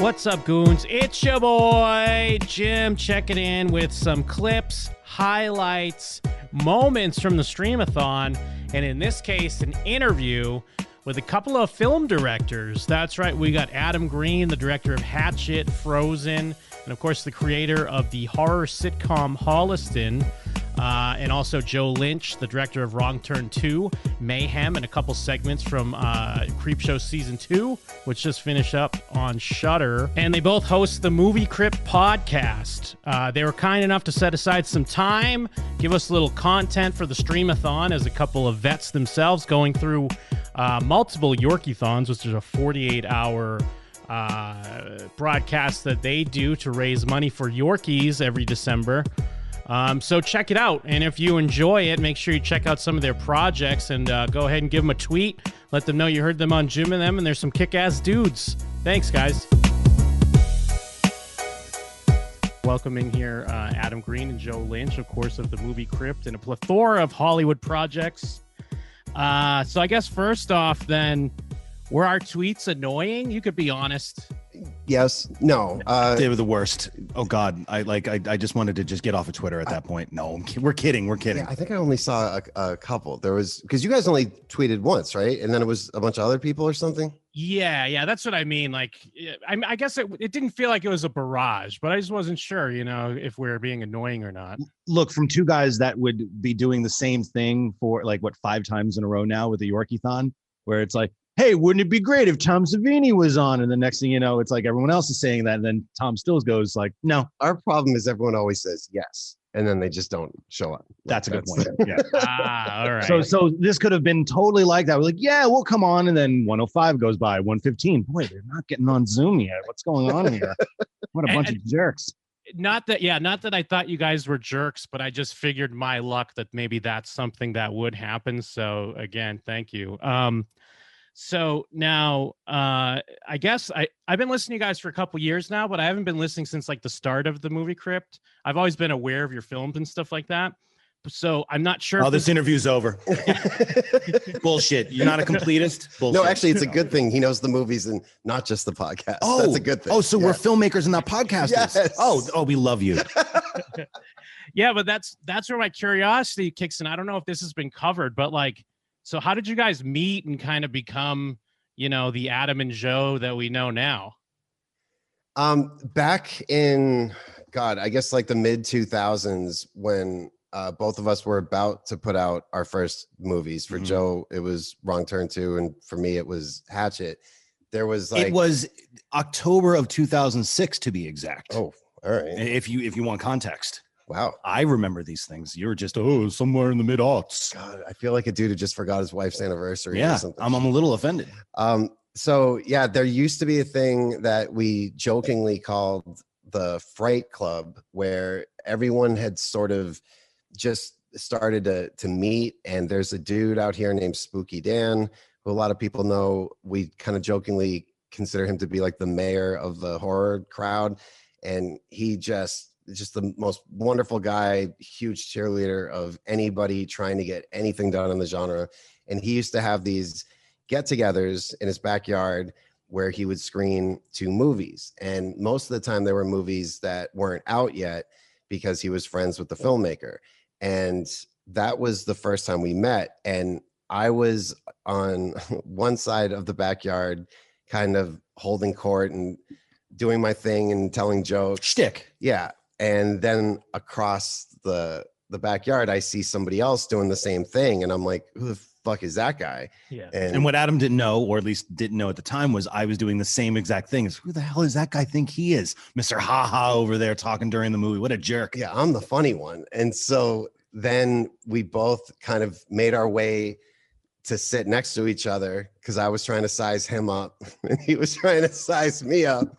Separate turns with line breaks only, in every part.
What's up, goons? It's your boy, Jim, checking in with some clips, highlights, moments from the streamathon, and in this case, an interview with a couple of film directors. That's right, we got Adam Green, the director of Hatchet, Frozen, and of course the creator of the horror sitcom Holliston, and also Joe Lynch, the director of Wrong Turn 2, Mayhem, and a couple segments from Creepshow Season 2, which just finished up on Shudder. And they both host the Movie Crypt podcast. They were kind enough to set aside some time, give us a little content for the streamathon as a couple of vets themselves going through multiple Yorkie-thons, which is a 48-hour broadcast that they do to raise money for Yorkies every December. So check it out, and if you enjoy it, make sure you check out some of their projects and go ahead and give them a tweet. Let them know you heard them on Jim and Them, and there's some kick-ass dudes. Thanks, guys. Welcoming here Adam Green and Joe Lynch, of course, of the Movie Crypt and a plethora of Hollywood projects. So I guess first off, then, were our tweets annoying? You could be honest.
Yes. No.
They were the worst. Oh God. I just wanted to just get off of Twitter at that point. No, we're kidding.
Yeah, I think I only saw a couple. There was, because you guys only tweeted once, right? And then it was a bunch of other people or something.
Yeah, that's what I mean. Like, I guess it didn't feel like it was a barrage, but I just wasn't sure, if we were being annoying or not.
Look, from two guys that would be doing the same thing for 5 times in a row now with the Yorkie-thon, where it's like, hey, wouldn't it be great if Tom Savini was on? And the next thing you know, it's like everyone else is saying that. And then Tom still goes like, no.
Our problem is everyone always says yes. And then they just don't show up.
That's a good point. Yeah.
All right.
So this could have been totally like that. We're like, yeah, we'll come on. And then 105 goes by, 115. Boy, they're not getting on Zoom yet. What's going on here? What a bunch of jerks.
Not that I thought you guys were jerks, but I just figured my luck that maybe that's something that would happen. So again, thank you. So now, I guess I've been listening to you guys for a couple years now, but I haven't been listening since the start of the Movie Crypt. I've always been aware of your films and stuff like that. So I'm not sure.
Oh, this interview's over. Bullshit. You're not a completist? Bullshit.
No, actually, it's a good thing. He knows the movies and not just the podcast. Oh, that's a good thing.
Oh, so we're filmmakers and not podcasters.
Yes.
Oh, we love you.
Yeah, but that's where my curiosity kicks in. I don't know if this has been covered, but so how did you guys meet and kind of become, the Adam and Joe that we know now?
Back in, God, I guess the mid 2000s when both of us were about to put out our first movies. For Joe, it was Wrong Turn 2, and for me, it was Hatchet. There was
it was October of 2006 to be exact.
Oh, all right.
If you want context.
Wow.
I remember these things. You're just, somewhere in the mid-aughts.
God, I feel like a dude who just forgot his wife's anniversary or something.
I'm a little offended.
So, yeah, there used to be a thing that we jokingly called the Fright Club, where everyone had sort of just started to meet. And there's a dude out here named Spooky Dan, who a lot of people know. We kind of jokingly consider him to be the mayor of the horror crowd. And he just the most wonderful guy, huge cheerleader of anybody trying to get anything done in the genre. And he used to have these get-togethers in his backyard where he would screen 2 movies. And most of the time they were movies that weren't out yet because he was friends with the filmmaker. And that was the first time we met. And I was on one side of the backyard kind of holding court and doing my thing and telling jokes.
Shtick.
Yeah. And then across the backyard, I see somebody else doing the same thing. And I'm like, who the fuck is that guy?
Yeah.
And what Adam didn't know, or at least didn't know at the time, was I was doing the same exact thing. Who the hell is that guy think he is? Mr. Ha-Ha over there talking during the movie. What a jerk.
Yeah, I'm the funny one. And so then we both kind of made our way to sit next to each other because I was trying to size him up and he was trying to size me up.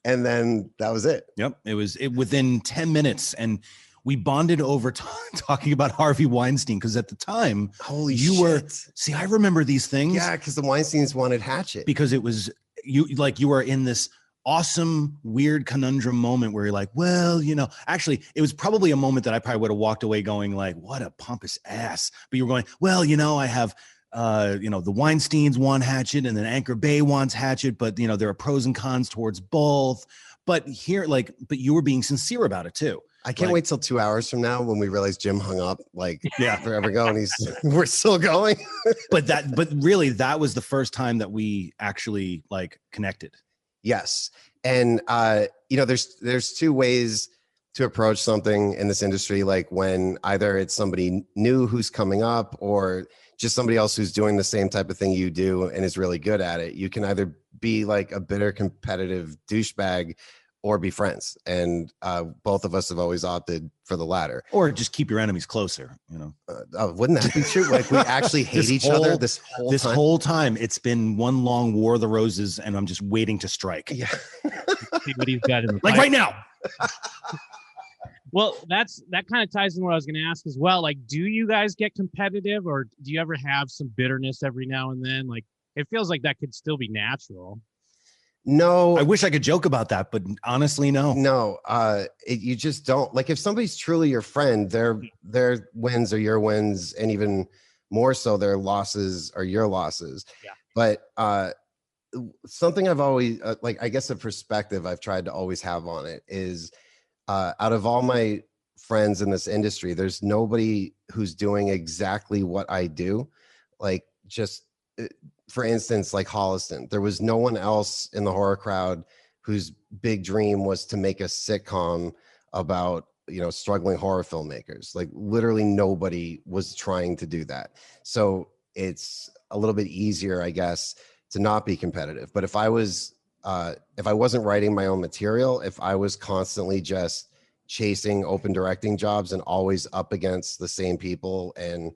And then that was it.
Yep. It was within 10 minutes. And we bonded over talking about Harvey Weinstein. Because at the time, see, I remember these things.
Yeah. Because the Weinsteins wanted Hatchet.
Because it was you were in this awesome, weird conundrum moment where you're like, well, actually, it was probably a moment that I probably would have walked away going what a pompous ass. But you were going, well, I have the Weinsteins want Hatchet and then Anchor Bay wants Hatchet, but there are pros and cons towards both. But here, but you were being sincere about it too.
I can't wait till 2 hours from now when we realize Jim hung up forever ago and we're still going.
but really that was the first time that we actually connected.
Yes. And there's two ways to approach something in this industry, like when either it's somebody new who's coming up or just somebody else who's doing the same type of thing you do and is really good at it. You can either be like a bitter competitive douchebag or be friends. And both of us have always opted for the latter.
Or just keep your enemies closer,
wouldn't that be true? Like we actually hate each other this
whole time. It's been one long War of the Roses, and I'm just waiting to strike.
Yeah.
See what he's got in the
right now.
Well, that kind of ties in what I was going to ask as well. Like, do you guys get competitive, or do you ever have some bitterness every now and then? Like, it feels like that could still be natural.
No,
I wish I could joke about that, but honestly, no.
You just don't. Like, if somebody's truly your friend, their wins are your wins, and even more so, their losses are your losses.
Yeah.
But something I've always I guess a perspective I've tried to always have on it is, out of all my friends in this industry, there's nobody who's doing exactly what I do. Like, just for instance, like Holliston, there was no one else in the horror crowd whose big dream was to make a sitcom about, struggling horror filmmakers. Like, literally nobody was trying to do that. So it's a little bit easier, I guess, to not be competitive. But if I wasn't writing my own material, if I was constantly just chasing open directing jobs and always up against the same people and,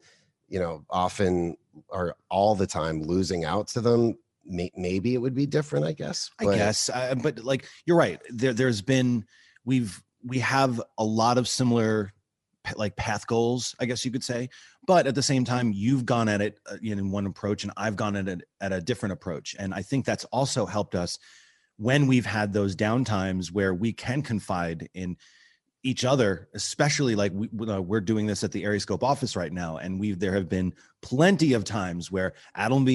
often or all the time losing out to them, maybe it would be different, I guess.
But you're right. There's been, we have a lot of similar path goals, I guess you could say. But at the same time, you've gone at it in one approach and I've gone at it at a different approach. And I think that's also helped us when we've had those downtimes where we can confide in each other, especially we're doing this at the Areascope office right now. And there have been plenty of times where Adam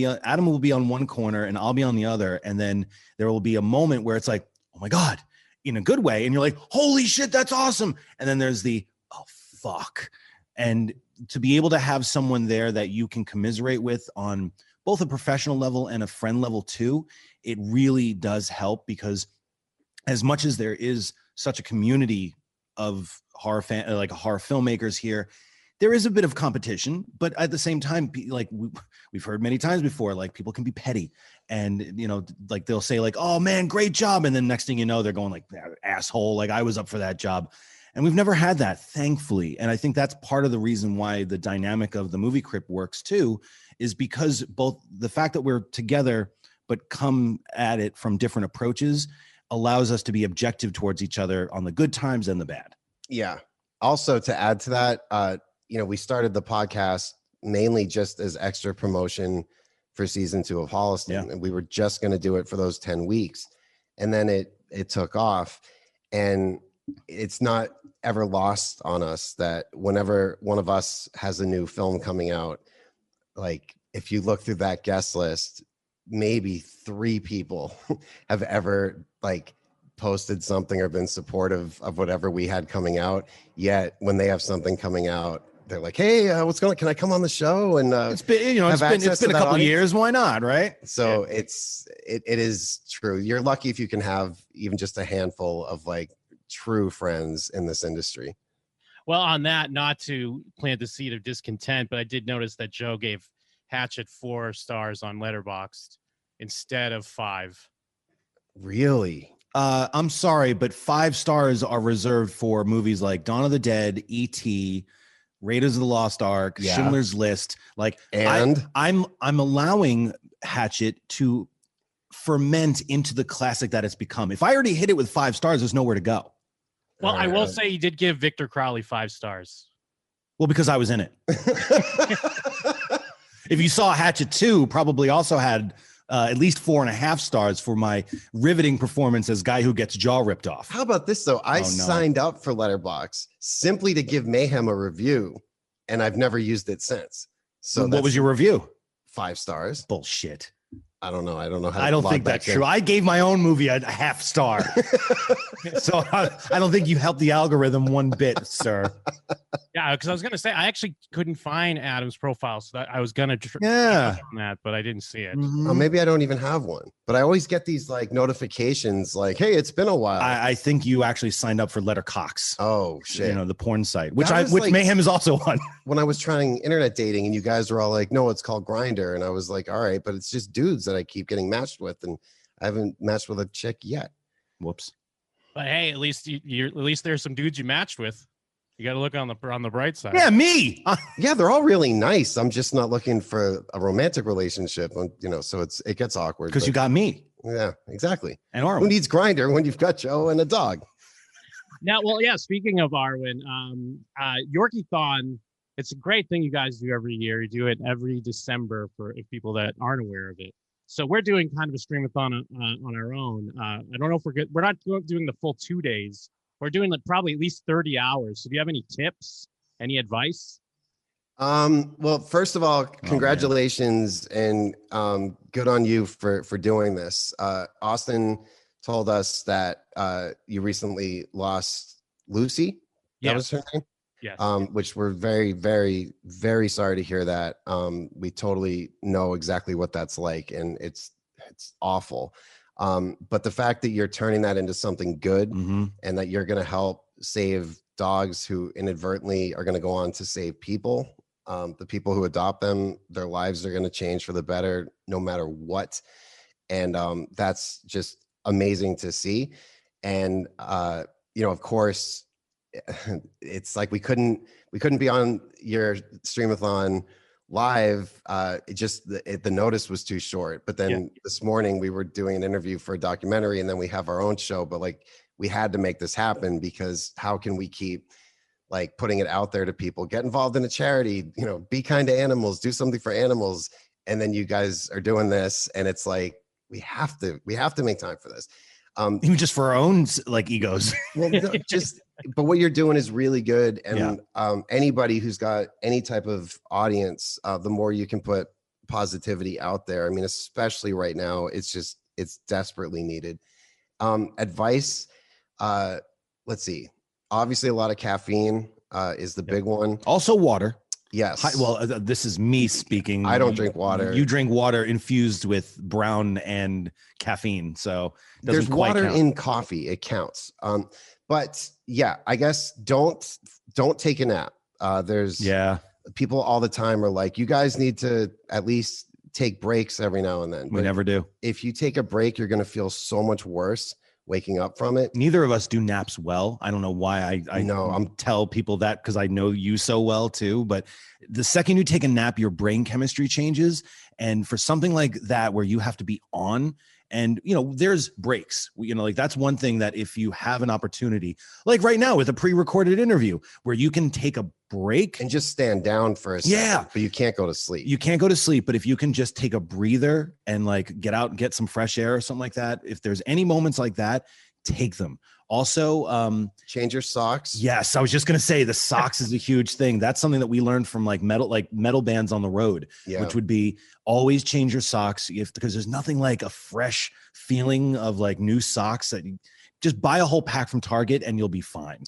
will be on one corner and I'll be on the other. And then there will be a moment where it's like, oh my God, in a good way. And you're like, holy shit, that's awesome. And then there's the, oh fuck. And to be able to have someone there that you can commiserate with on both a professional level and a friend level too, it really does help, because as much as there is such a community of horror filmmakers here, there is a bit of competition, but at the same time, we've heard many times before, people can be petty and, they'll say oh man, great job. And then next thing you know, they're going asshole, I was up for that job. And we've never had that, thankfully. And I think that's part of the reason why the dynamic of the Movie Crypt works too, is because both the fact that we're together, but come at it from different approaches, allows us to be objective towards each other on the good times and the bad.
Yeah. Also, to add to that, we started the podcast mainly just as extra promotion for season 2 of Holliston. Yeah. And we were just going to do it for those 10 weeks. And then it took off. And it's not ever lost on us that whenever one of us has a new film coming out, if you look through that guest list, maybe 3 people have ever posted something or been supportive of whatever we had coming out. Yet when they have something coming out, they're like, hey, what's going on? Can I come on the show? And
it's been a couple of years. Why not? Right.
So it is true. You're lucky if you can have even just a handful of true friends in this industry.
Well, on that, not to plant the seed of discontent, but I did notice that Joe gave Hatchet 4 stars on Letterboxd instead of 5.
Really?
I'm sorry, but 5 stars are reserved for movies like Dawn of the Dead, E.T., Raiders of the Lost Ark, Schindler's List.
And
I'm allowing Hatchet to ferment into the classic that it's become. If I already hit it with 5 stars, there's nowhere to go.
Well, I will say you did give Victor Crowley 5 stars.
Well, because I was in it. If you saw Hatchet 2, probably also had at least 4.5 stars for my riveting performance as guy who gets jaw ripped off.
How about this, though? I signed up for Letterboxd simply to give Mayhem a review, and I've never used it since. So
what was your review?
5 stars.
Bullshit.
I don't know. I don't know how.
I don't think that's true. I gave my own movie a half star. So I don't think you helped the algorithm one bit, sir.
Yeah, because I was gonna say I actually couldn't find Adam's profile, so that I was gonna on that, but I didn't see it.
Oh, maybe I don't even have one. But I always get these like notifications, like, "Hey, it's been a while."
I think you actually signed up for Lettercox.
Oh shit!
You know, the porn site, which
like,
Mayhem is also on.
When I was trying internet dating, and you guys were all like, "No, it's called Grindr," and I was like, "All right," but it's just dudes that I keep getting matched with, and I haven't matched with a chick yet.
Whoops.
But hey, at least at least there's some dudes you matched with. You got to look on the bright side.
Yeah, me.
Yeah, they're all really nice. I'm just not looking for a romantic relationship, so it gets awkward.
Because you got me.
Yeah, exactly.
And Arwen.
Who needs Grindr when you've got Joe and a dog?
Now, well, yeah. Speaking of Arwen, Yorkie-thon. It's a great thing you guys do every year. You do it every December for people that aren't aware of it. So we're doing kind of a streamathon on our own. I don't know if we're good. We're not doing the full 2 days. We're doing like probably at least 30 hours. So do you have any tips, any advice?
Well, first of all, congratulations and good on you for doing this. Austin told us that you recently lost Lucy. That was her name?
Yes.
Which we're very, very, very sorry to hear that. We totally know exactly what that's like, and it's awful. But the fact that you're turning that into something good and that you're going to help save dogs who inadvertently are going to go on to save people, the people who adopt them, their lives are going to change for the better no matter what. And that's just amazing to see. And, of course, it's like we couldn't be on your streamathon live. The notice was too short. But then this morning we were doing an interview for a documentary, and then we have our own show. But like, we had to make this happen, because how can we keep like putting it out there to people? Get involved in a charity, be kind to animals, do something for animals. And then you guys are doing this, and it's like we have to make time for this.
Even just for our own like egos.
Well, but what you're doing is really good. And anybody who's got any type of audience, the more you can put positivity out there. I mean, especially right now, it's desperately needed. Advice, let's see. Obviously, a lot of caffeine is the big one.
Also water.
Yes.
This is me speaking.
I don't drink water.
You drink water infused with brown and caffeine. So
there's water in coffee. It counts. But yeah, I guess don't take a nap. There's people all the time are like, you guys need to at least take breaks every now and then.
We never do.
If you take a break, you're going to feel so much worse waking up from it.
Neither of us do naps well. I don't know why I tell people that, because I know you so well too. But the second you take a nap, your brain chemistry changes. And for something like that, where you have to be on, and there's breaks, like that's one thing that if you have an opportunity, like right now with a pre-recorded interview where you can take a break
and just stand down for a second, but you can't go to sleep.
You can't go to sleep, but if you can just take a breather and like get out and get some fresh air or something like that, if there's any moments like that, take them. Also,
change your socks.
Yes, I was just gonna say the socks is a huge thing. That's something that we learned from like metal bands on the road, which would be always change your socks, because there's nothing like a fresh feeling of like new socks. That you just buy a whole pack from Target and you'll be fine.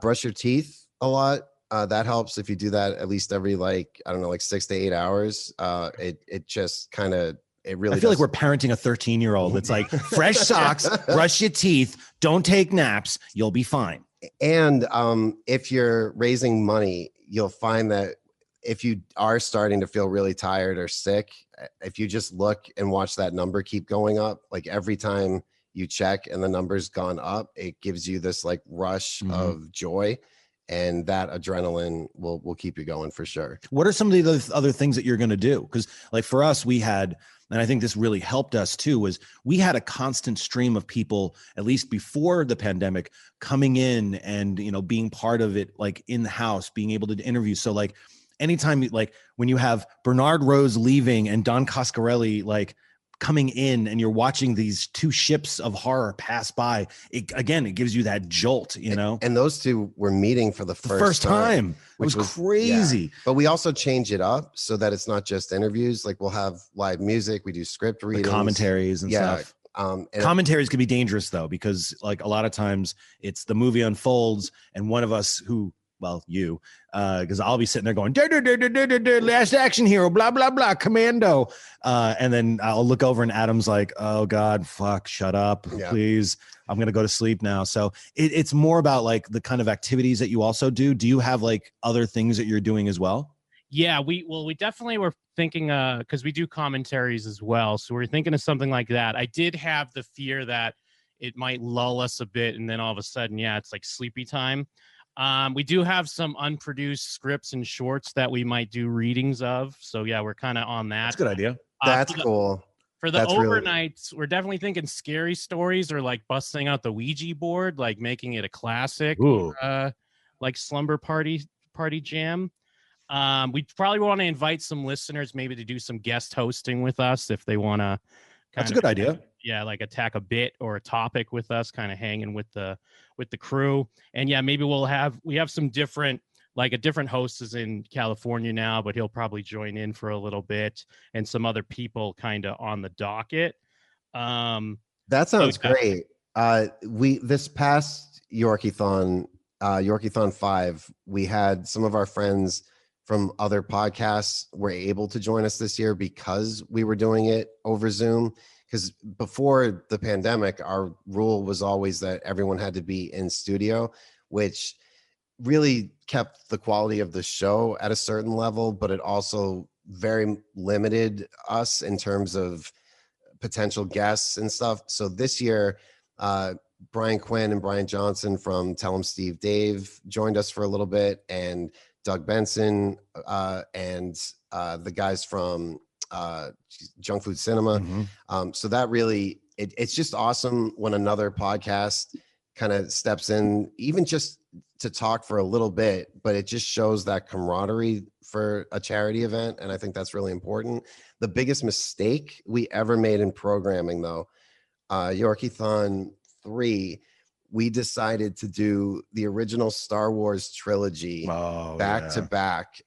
Brush your teeth a lot. That helps if you do that at least every 6 to 8 hours. It just kind of. It really.
I feel like we're parenting a 13-year-old. It's like fresh socks, brush your teeth, don't take naps, you'll be fine.
And if you're raising money, you'll find that if you are starting to feel really tired or sick, if you just look and watch that number keep going up, like every time you check and the number's gone up, it gives you this like rush of joy. And that adrenaline will keep you going for sure.
What are some of the other things that you're going to do? Because like for us, we had, and I think this really helped us too, was we had a constant stream of people, at least before the pandemic, coming in and, being part of it, like in the house, being able to interview. So like anytime, like when you have Bernard Rose leaving and Don Coscarelli, like coming in and you're watching these two ships of horror pass by, it gives you that jolt, you know.
And those two were meeting for the
first time. It was crazy.
Yeah. But we also change it up so that it's not just interviews. Like we'll have live music, we do script readings,
commentaries and stuff. And commentaries can be dangerous though, because like a lot of times it's the movie unfolds and one of us you, because I'll be sitting there going, last action hero, blah, blah, blah, commando. And then I'll look over and Adam's like, oh God, fuck, shut up, please. I'm going to go to sleep now. So it's more about like the kind of activities that you also do. Do you have like other things that you're doing as well?
Yeah, we definitely were thinking, because we do commentaries as well. So we're thinking of something like that. I did have the fear that it might lull us a bit. And then all of a sudden, it's like sleepy time. We do have some unproduced scripts and shorts that we might do readings of. So yeah, we're kind of on that.
That's a good idea.
That's cool.
For the overnights, we're definitely thinking scary stories or like busting out the Ouija board, like making it a classic, like slumber party jam. We probably want to invite some listeners maybe to do some guest hosting with us if they want to.
That's a good idea.
Yeah, like attack a bit or a topic with us, kind of hanging with the crew. And yeah, maybe we have some different, like a different host is in California now, but he'll probably join in for a little bit, and some other people kind of on the docket.
That sounds great. We this past Yorkie-thon 5, we had some of our friends from other podcasts were able to join us this year because we were doing it over Zoom. Because before the pandemic, our rule was always that everyone had to be in studio, which really kept the quality of the show at a certain level, but it also very limited us in terms of potential guests and stuff. So this year, Brian Quinn and Brian Johnson from Tell 'em Steve Dave joined us for a little bit, and Doug Benson and the guys from Junk Food Cinema. So that really, it's just awesome when another podcast kind of steps in, even just to talk for a little bit, but it just shows that camaraderie for a charity event. And I think that's really important. The biggest mistake we ever made in programming though, Yorkie-thon 3, we decided to do the original Star Wars trilogy back to back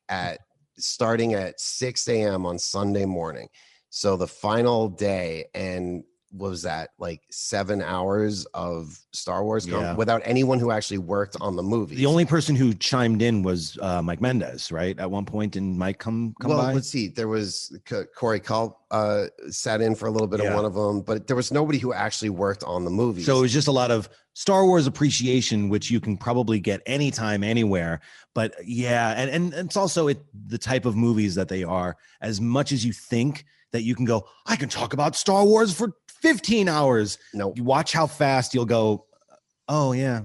starting at 6 a.m. on Sunday morning. So the final day, and was that like 7 hours of Star Wars without anyone who actually worked on the movie.
The only person who chimed in was Mike Mendez, right? At one point, didn't Mike come by?
Let's see. There was Corey Culp sat in for a little bit of one of them, but there was nobody who actually worked on the movie.
So it was just a lot of Star Wars appreciation, which you can probably get anytime, anywhere. But and it's also the type of movies that they are. As much as you think that you can go, I can talk about Star Wars for 15 hours.
No,
you watch how fast you'll go. Oh yeah.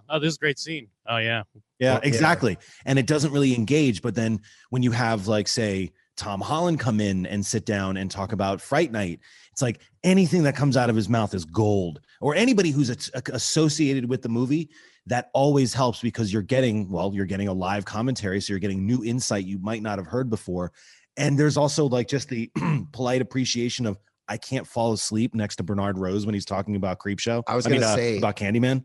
Oh, this is a great scene. Oh yeah.
Exactly. And it doesn't really engage. But then when you have like, say, Tom Holland come in and sit down and talk about Fright Night, it's like anything that comes out of his mouth is gold. Or anybody who's associated with the movie, that always helps, because you're getting a live commentary. So you're getting new insight you might not have heard before. And there's also like just the polite appreciation of, I can't fall asleep next to Bernard Rose when he's talking about Creepshow.
I was going to say
about Candyman.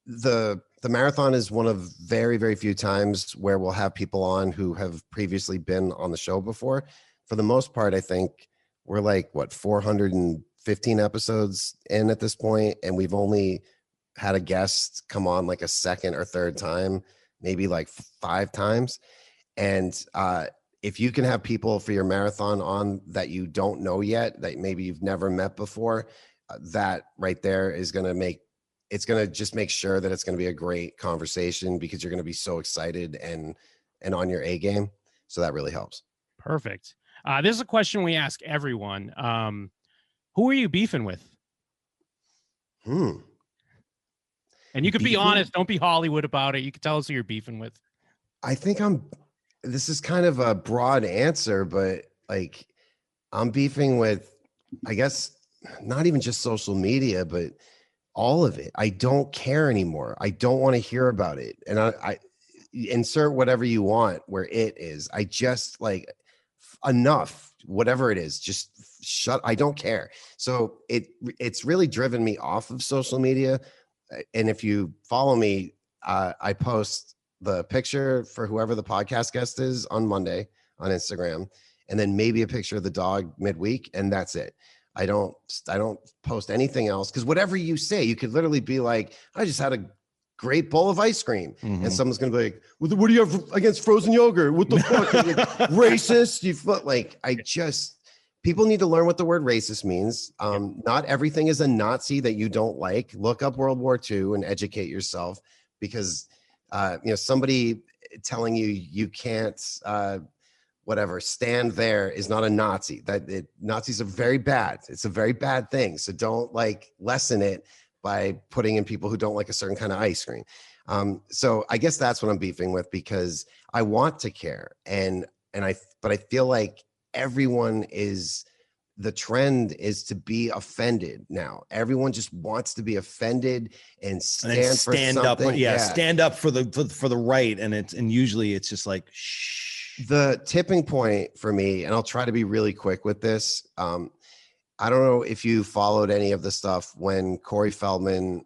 The marathon is one of very, very few times where we'll have people on who have previously been on the show before. For the most part, I think we're like 415 episodes in at this point, and we've only had a guest come on like a second or third time, maybe like 5 times. And if you can have people for your marathon on that you don't know yet, that maybe you've never met before, that right there is going to just make sure that it's going to be a great conversation, because you're going to be so excited and on your A game. So that really helps.
Perfect. This is a question we ask everyone. Who are you beefing with?
And
you could be honest. Don't be Hollywood about it. You can tell us who you're beefing with.
I think this is kind of a broad answer, but like I'm beefing with, I guess, not even just social media, but all of it. I don't care anymore. I don't want to hear about it. And I insert whatever you want where it is. I just enough, whatever it is, just shut. I don't care. So it's really driven me off of social media. And if you follow me, I post the picture for whoever the podcast guest is on Monday on Instagram, and then maybe a picture of the dog midweek, and that's it. I don't post anything else, because whatever you say, you could literally be like, I just had a great bowl of ice cream, and someone's gonna be like, what do you have against frozen yogurt? What the fuck? Racist? People need to learn what the word racist means. Not everything is a Nazi that you don't like. Look up World War II and educate yourself, because somebody telling you can't stand there is not a Nazi. Nazis are very bad. It's a very bad thing. So don't lessen it by putting in people who don't like a certain kind of ice cream. So I guess that's what I'm beefing with, because I want to care. But I feel like the trend is to be offended now. Everyone just wants to be offended and stand for something.
Up. Yeah, stand up for the right. And usually it's just like, shh.
The tipping point for me, and I'll try to be really quick with this. I don't know if you followed any of the stuff when Corey Feldman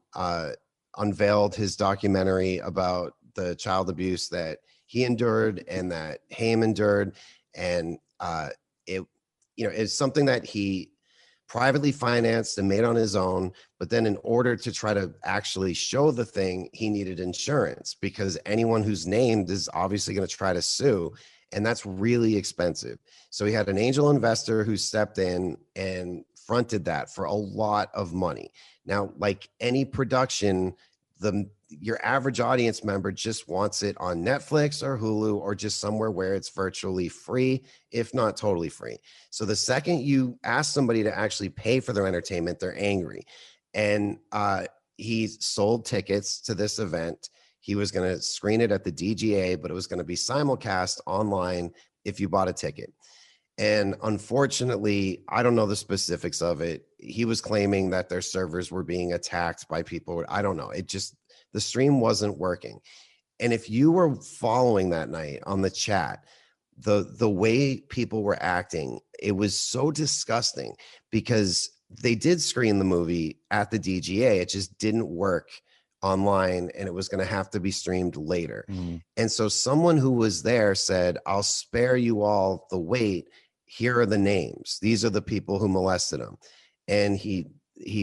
unveiled his documentary about the child abuse that he endured and that Haim endured. And it's something that he privately financed and made on his own. But then in order to try to actually show the thing, he needed insurance, because anyone who's named is obviously going to try to sue. And that's really expensive. So he had an angel investor who stepped in and fronted that for a lot of money. Now, like any production, your average audience member just wants it on Netflix or Hulu or just somewhere where it's virtually free, if not totally free. So the second you ask somebody to actually pay for their entertainment, they're angry. And he sold tickets to this event. He was going to screen it at the DGA, but it was going to be simulcast online if you bought a ticket. And unfortunately, I don't know the specifics of it. He was claiming that their servers were being attacked by people. I don't know. The stream wasn't working. And if you were following that night on the chat, the way people were acting, it was so disgusting, because they did screen the movie at the DGA. It just didn't work online, and it was going to have to be streamed later. And so someone who was there said, I'll spare you all the wait. Here are the names. These are the people who molested him. And he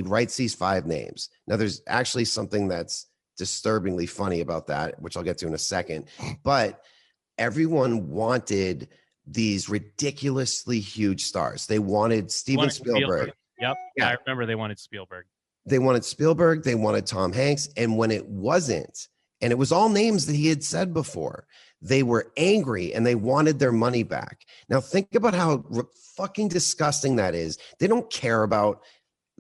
writes these 5 names. Now, there's actually something that's disturbingly funny about that, which I'll get to in a second. But everyone wanted these ridiculously huge stars. They wanted Steven Spielberg.
Yep. Yeah, I remember they wanted Spielberg.
They wanted Spielberg. They wanted Tom Hanks. And when it wasn't, and it was all names that he had said before, they were angry and they wanted their money back. Now, think about how fucking disgusting that is. They don't care about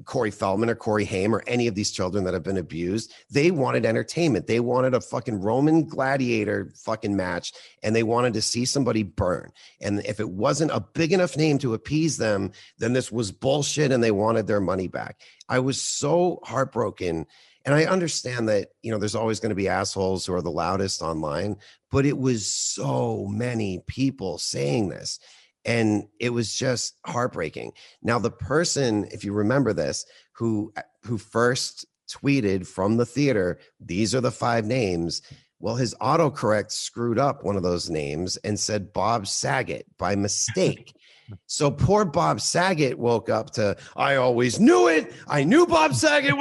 Corey Feldman or Corey Haim or any of these children that have been abused. They wanted entertainment. They wanted a fucking Roman gladiator fucking match, and they wanted to see somebody burn. And if it wasn't a big enough name to appease them, then this was bullshit and they wanted their money back. I was so heartbroken. And I understand that, there's always going to be assholes who are the loudest online, but it was so many people saying this. And it was just heartbreaking. Now, the person, if you remember this, who first tweeted from the theater, these are the 5 names. Well, his autocorrect screwed up one of those names and said Bob Saget by mistake. So poor Bob Saget woke up to, I always knew it. I knew Bob Saget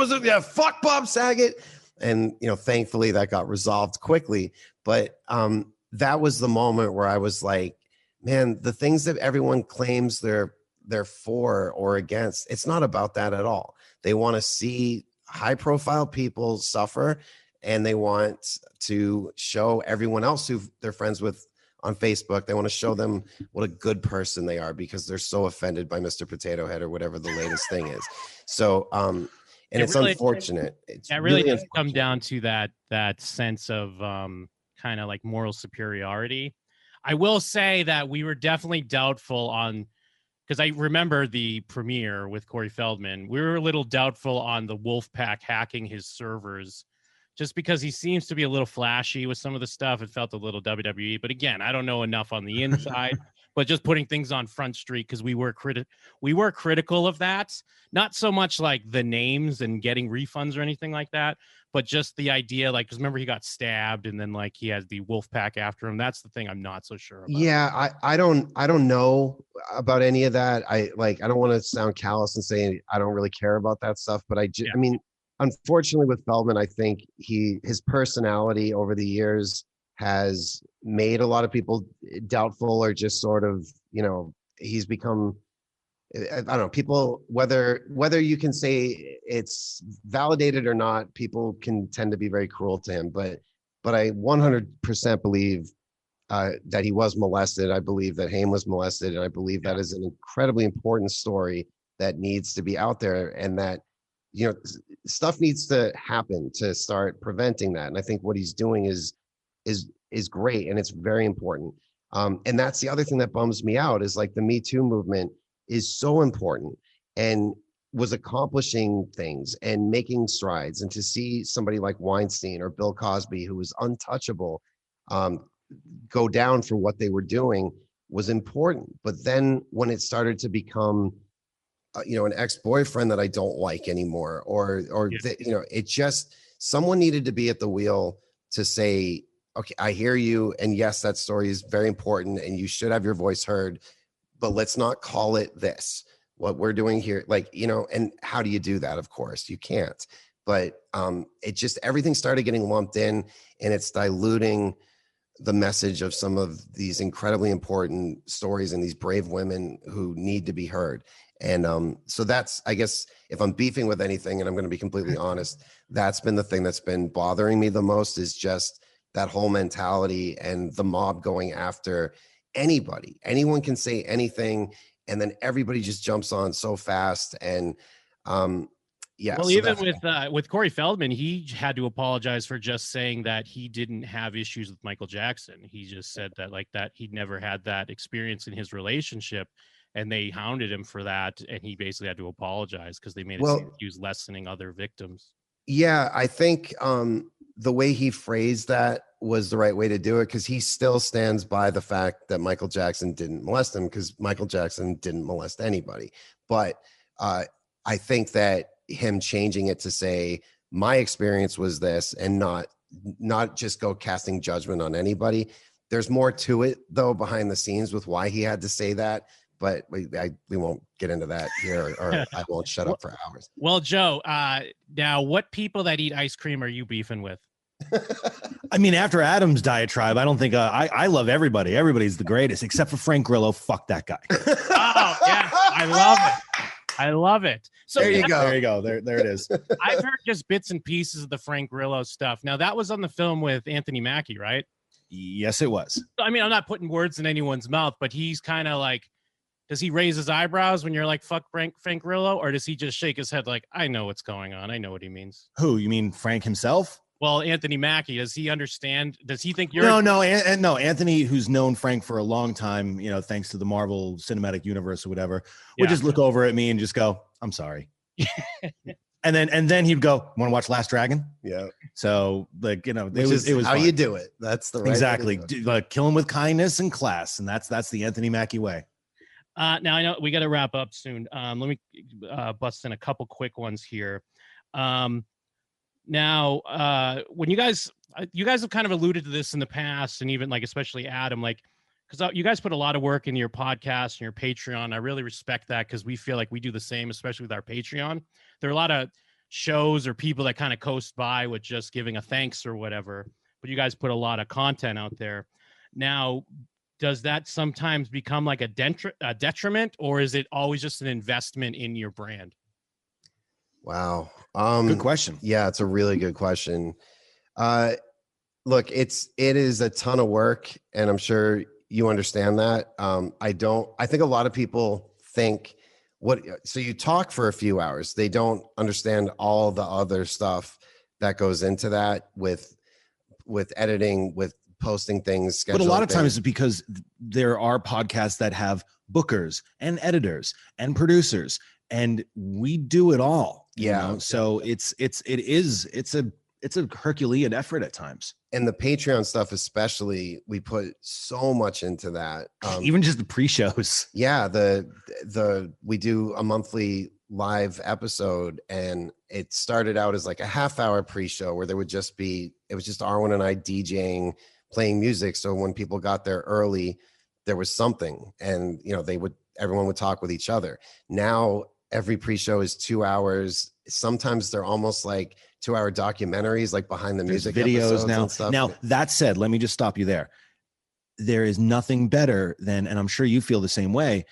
fuck Bob Saget. And, thankfully that got resolved quickly. But that was the moment where I was like, man, the things that everyone claims they're for or against, it's not about that at all. They want to see high profile people suffer, and they want to show everyone else who they're friends with on Facebook. They want to show them what a good person they are because they're so offended by Mr. Potato Head or whatever the latest thing is. So, and it's really unfortunate. It
really does come down to that sense of kind of like moral superiority. I will say that we were definitely doubtful on, because I remember the premiere with Corey Feldman. We were a little doubtful on the Wolfpack hacking his servers, just because he seems to be a little flashy with some of the stuff. It felt a little WWE, but again, I don't know enough on the inside. but just putting things on Front Street because we were critical of that. Not so much like the names and getting refunds or anything like that, but just the idea, like, because remember he got stabbed and then like he has the wolf pack after him. That's the thing I'm not so sure about.
Yeah, I don't know about any of that. I don't want to sound callous and say I don't really care about that stuff, but I mean, unfortunately with Feldman, I think his personality over the years has made a lot of people doubtful, or just sort of, he's become, I don't know, people, whether you can say it's validated or not, people can tend to be very cruel to him. But I 100% believe that he was molested. I believe that Haim was molested, and I believe that is an incredibly important story that needs to be out there, and that stuff needs to happen to start preventing that. And I think what he's doing is great, and it's very important. And that's the other thing that bums me out, is like the Me Too movement is so important and was accomplishing things and making strides. And to see somebody like Weinstein or Bill Cosby, who was untouchable, go down for what they were doing was important. But then when it started to become, an ex-boyfriend that I don't like anymore, it just, someone needed to be at the wheel to say, okay, I hear you. And yes, that story is very important and you should have your voice heard, but let's not call it this, what we're doing here. And how do you do that? Of course you can't, but it just, everything started getting lumped in, and it's diluting the message of some of these incredibly important stories and these brave women who need to be heard. And so that's, I guess, if I'm beefing with anything, and I'm going to be completely honest, that's been the thing that's been bothering me the most, is just that whole mentality and the mob going after anybody. Anyone can say anything, and then everybody just jumps on so fast. And well,
so even with Corey Feldman, he had to apologize for just saying that he didn't have issues with Michael Jackson. He just said that he'd never had that experience in his relationship, and they hounded him for that, and he basically had to apologize because they made it seem like he was lessening other victims.
Yeah, I think the way he phrased that was the right way to do it, because he still stands by the fact that Michael Jackson didn't molest him, because Michael Jackson didn't molest anybody. But I think that him changing it to say my experience was this, and not just go casting judgment on anybody. There's more to it though behind the scenes with why he had to say that, but we won't get into that here, or I won't shut up for hours.
Well, Joe, now what people that eat ice cream are you beefing with?
I mean, after Adam's diatribe, I don't think I love everybody. Everybody's the greatest except for Frank Grillo. Fuck that guy.
Oh yeah, I love it. So
there you go.
There you go. There it is.
I've heard just bits and pieces of the Frank Grillo stuff. Now that was on the film with Anthony Mackie, right?
Yes, it was.
I mean, I'm not putting words in anyone's mouth, but he's kind of like, does he raise his eyebrows when you're like, fuck Frank Grillo? Or does he just shake his head like, I know what's going on. I know what he means.
Who? You mean Frank himself?
Well, Anthony Mackie, does he understand? Does he think you're...
No, Anthony, who's known Frank for a long time, thanks to the Marvel Cinematic Universe or whatever, would just look over at me and just go, I'm sorry. and then he'd go, want to watch Last Dragon?
Yeah.
So it was
how
fun.
you do it. That's the right
exactly. Kill him with kindness and class. And that's the Anthony Mackie way.
Now I know we got to wrap up soon. Let me bust in a couple quick ones here. Now, when you guys have kind of alluded to this in the past, and even like, especially Adam, like, because you guys put a lot of work into your podcast and your Patreon. I really respect that, because we feel like we do the same, especially with our Patreon. There are a lot of shows or people that kind of coast by with just giving a thanks or whatever, but you guys put a lot of content out there. Now, does that sometimes become like a detriment, or is it always just an investment in your brand?
Wow.
Good question.
Yeah, it's a really good question. Look, it is a ton of work, and I'm sure you understand that. I think a lot of people think so you talk for a few hours. They don't understand all the other stuff that goes into that with editing, with posting things.
But a lot of times it's because there are podcasts that have bookers and editors and producers, and we do it all.
Yeah.
So it's it's a Herculean effort at times.
And the Patreon stuff, especially, we put so much into that.
Even just the pre-shows.
Yeah. We do a monthly live episode, and it started out as like a half-hour pre-show where it was just Arwen and I DJing, playing music. So when people got there early, there was something, and everyone would talk with each other. Now every pre-show is 2 hours. Sometimes they're almost like 2-hour documentaries, like behind the music
videos now. Now that said, let me just stop you there. There is nothing better than, and I'm sure you feel the same way,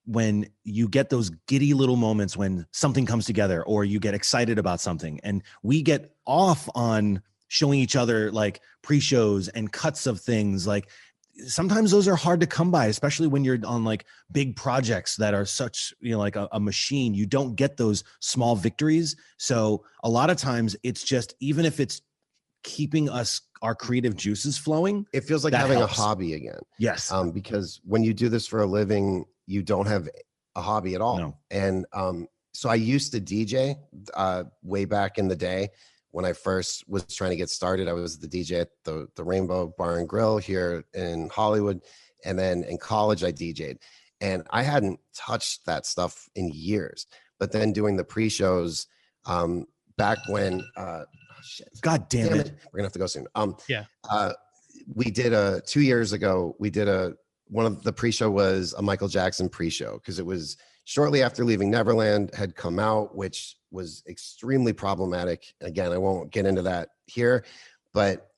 when you get those giddy little moments when something comes together or you get excited about something, and we get off on showing each other like pre-shows and cuts of things. Like sometimes those are hard to come by, especially when you're on like big projects that are such, like a machine. You don't get those small victories. So a lot of times it's just, even if it's keeping our creative juices flowing,
it feels like having a hobby again.
Yes.
Because when you do this for a living, you don't have a hobby at all.
No.
And so I used to DJ way back in the day when I first was trying to get started. I was the DJ at the Rainbow Bar and Grill here in Hollywood. And then in college, I DJ'd. And I hadn't touched that stuff in years. But then doing the pre-shows back when... shit.
God damn it.
We're gonna have to go soon. We did 2 years ago, one of the pre-show was a Michael Jackson pre-show, because it was shortly after Leaving Neverland had come out, which was extremely problematic. Again, I won't get into that here, but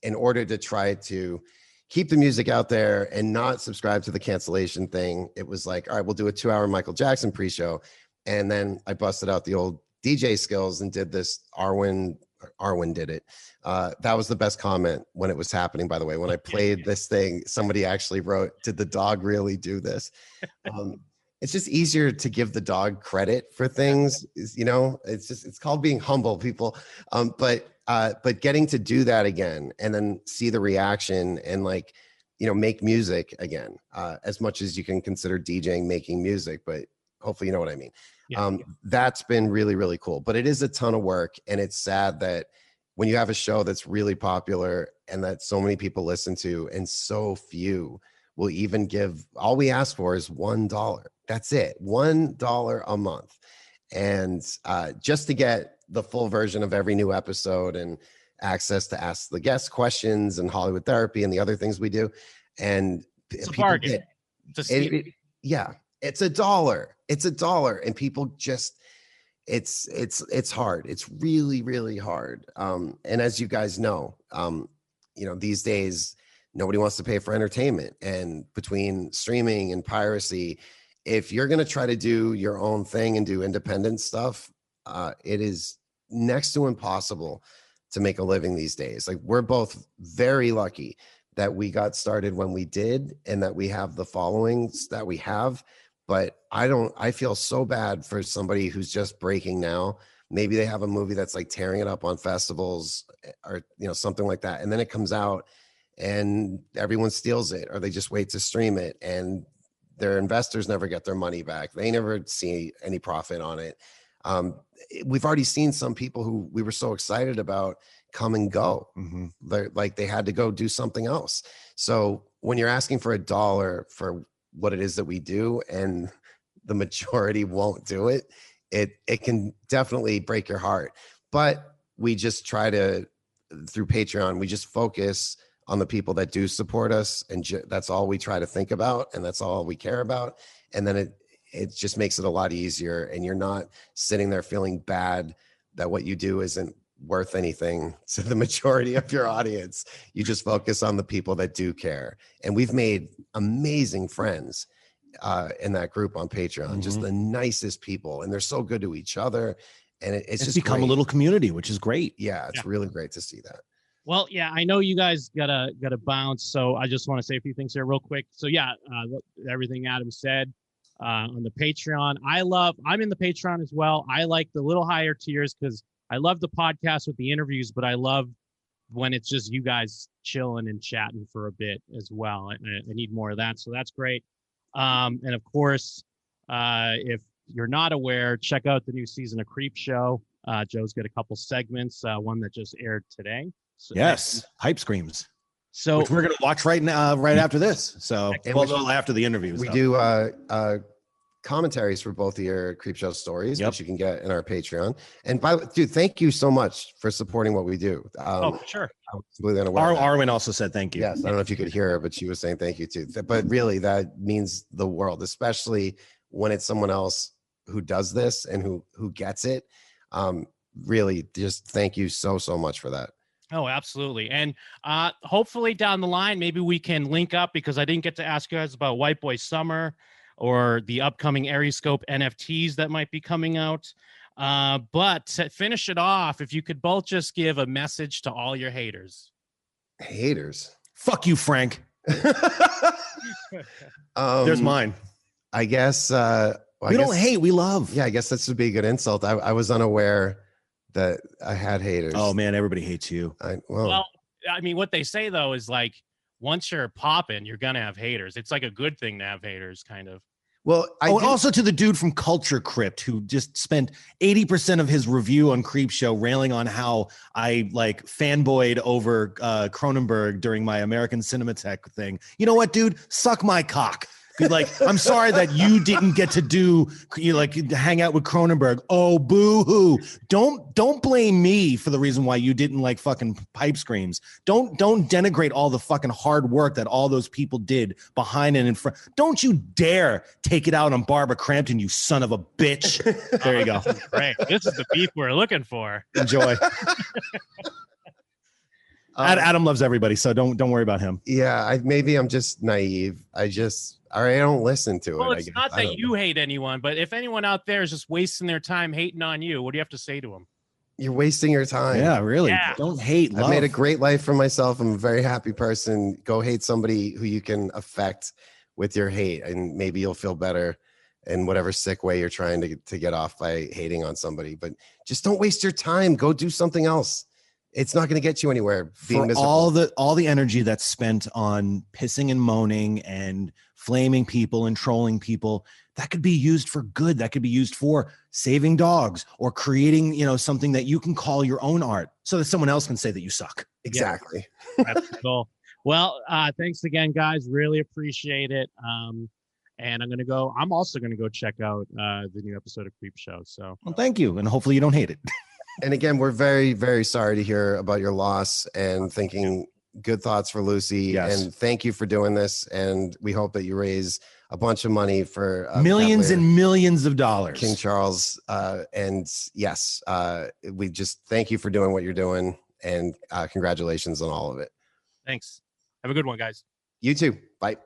in order to try to keep the music out there and not subscribe to the cancellation thing, it was like, all right, we'll do a 2-hour Michael Jackson pre-show. And then I busted out the old DJ skills and did this. Arwen did it. That was the best comment when it was happening, by the way. When I played this thing, somebody actually wrote, "Did the dog really do this?" It's just easier to give the dog credit for things. It's called being humble, people. But getting to do that again and then see the reaction and make music again, as much as you can consider DJing making music, but hopefully you know what I mean. That's been really, really cool, but it is a ton of work. And it's sad that when you have a show that's really popular and that so many people listen to, and so few will even give, all we ask for is $1. That's it. $1 a month. And just to get the full version of every new episode and access to ask the guest questions and Hollywood therapy and the other things we do. And
it's a bargain.
Yeah. It's $1. It's $1. And people just, it's hard. It's really, really hard. And as you guys know, these days, nobody wants to pay for entertainment. And between streaming and piracy, if you're going to try to do your own thing and do independent stuff, it is next to impossible to make a living these days. Like, we're both very lucky that we got started when we did and that we have the followings that we have. But I feel so bad for somebody who's just breaking now. Maybe they have a movie that's like tearing it up on festivals or, something like that. And then it comes out and everyone steals it, or they just wait to stream it and their investors never get their money back. They never see any profit on it. We've already seen some people who we were so excited about come and go. Mm-hmm. They had to go do something else. So when you're asking for $1 for what it is that we do and the majority won't do it, it can definitely break your heart. But we just try to, through Patreon, we just focus on the people that do support us, and that's all we try to think about, and that's all we care about. And then it just makes it a lot easier, and you're not sitting there feeling bad that what you do isn't worth anything to the majority of your audience. You just focus on the people that do care. And we've made amazing friends in that group on Patreon. Mm-hmm. Just the nicest people, and they're so good to each other. And it's just
become a little community, which is great.
Yeah, it's really great to see that.
Well, yeah, I know you guys gotta bounce, so I just want to say a few things here real quick. So yeah, everything Adam said on the Patreon. I'm in the Patreon as well. I like the little higher tiers because I love the podcast with the interviews, but I love when it's just you guys chilling and chatting for a bit as well. I need more of that, so that's great. And of course, if you're not aware, check out the new season of Creepshow. Joe's got a couple segments, one that just aired today. So,
yes, Hype Screams.
So
which we're going to watch right now, right after this. So, well, after the interview.
We do commentaries for both of your Creepshow stories, which you can get in our Patreon. And by the way, dude, thank you so much for supporting what we do.
Sure.
I was completely unaware.
Arwen also said thank you.
Yes, I don't know if you could hear her, but she was saying thank you too. But really, that means the world, especially when it's someone else who does this and who gets it. Really, just thank you so much for that.
Oh, absolutely. And hopefully down the line, maybe we can link up, because I didn't get to ask you guys about White Boy Summer or the upcoming Aeriescope NFTs that might be coming out. But to finish it off, if you could both just give a message to all your haters.
Haters?
Fuck you, Frank. There's mine.
I guess.
We don't hate, we love.
Yeah, I guess this would be a good insult. I was unaware that I had haters.
Oh man, everybody hates you.
Well, I mean, what they say though is like, once you're popping, you're gonna have haters. It's like a good thing to have haters, kind of.
Well,
and also to the dude from Culture Crypt who just spent 80% of his review on Creepshow railing on how I like fanboyed over Cronenberg during my American Cinematheque thing. You know what, dude? Suck my cock. Like, I'm sorry that you didn't get to hang out with Cronenberg. Oh, boo-hoo. Don't blame me for the reason why you didn't like fucking Pipe Screams. Don't denigrate all the fucking hard work that all those people did behind and in front. Don't you dare take it out on Barbara Crampton, you son of a bitch. There you go.
Great. This is the beef we're looking for.
Enjoy. Adam loves everybody, so don't worry about him.
Yeah, maybe I'm just naive. I don't listen to it.
Well, it's not that you hate anyone, but if anyone out there is just wasting their time hating on you, what do you have to say to them?
You're wasting your time.
Yeah, really.
Yeah.
Don't hate.
I've made a great life for myself. I'm a very happy person. Go hate somebody who you can affect with your hate, and maybe you'll feel better in whatever sick way you're trying to get off by hating on somebody. But just don't waste your time. Go do something else. It's not going to get you anywhere.
For all the energy that's spent on pissing and moaning and flaming people and trolling people, that could be used for good. That could be used for saving dogs or creating, something that you can call your own art, so that someone else can say that you suck.
Exactly.
Yeah. That's cool. Well, thanks again, guys. Really appreciate it. And I'm also going to go check out the new episode of Creepshow. So,
well, thank you. And hopefully you don't hate it.
And again, we're very, very sorry to hear about your loss, and thinking good thoughts for Lucy.
Yes.
And thank you for doing this. And we hope that you raise a bunch of money for
millions and millions of dollars.
King Charles. And yes, we just thank you for doing what you're doing, and congratulations on all of it.
Thanks. Have a good one, guys.
You too. Bye.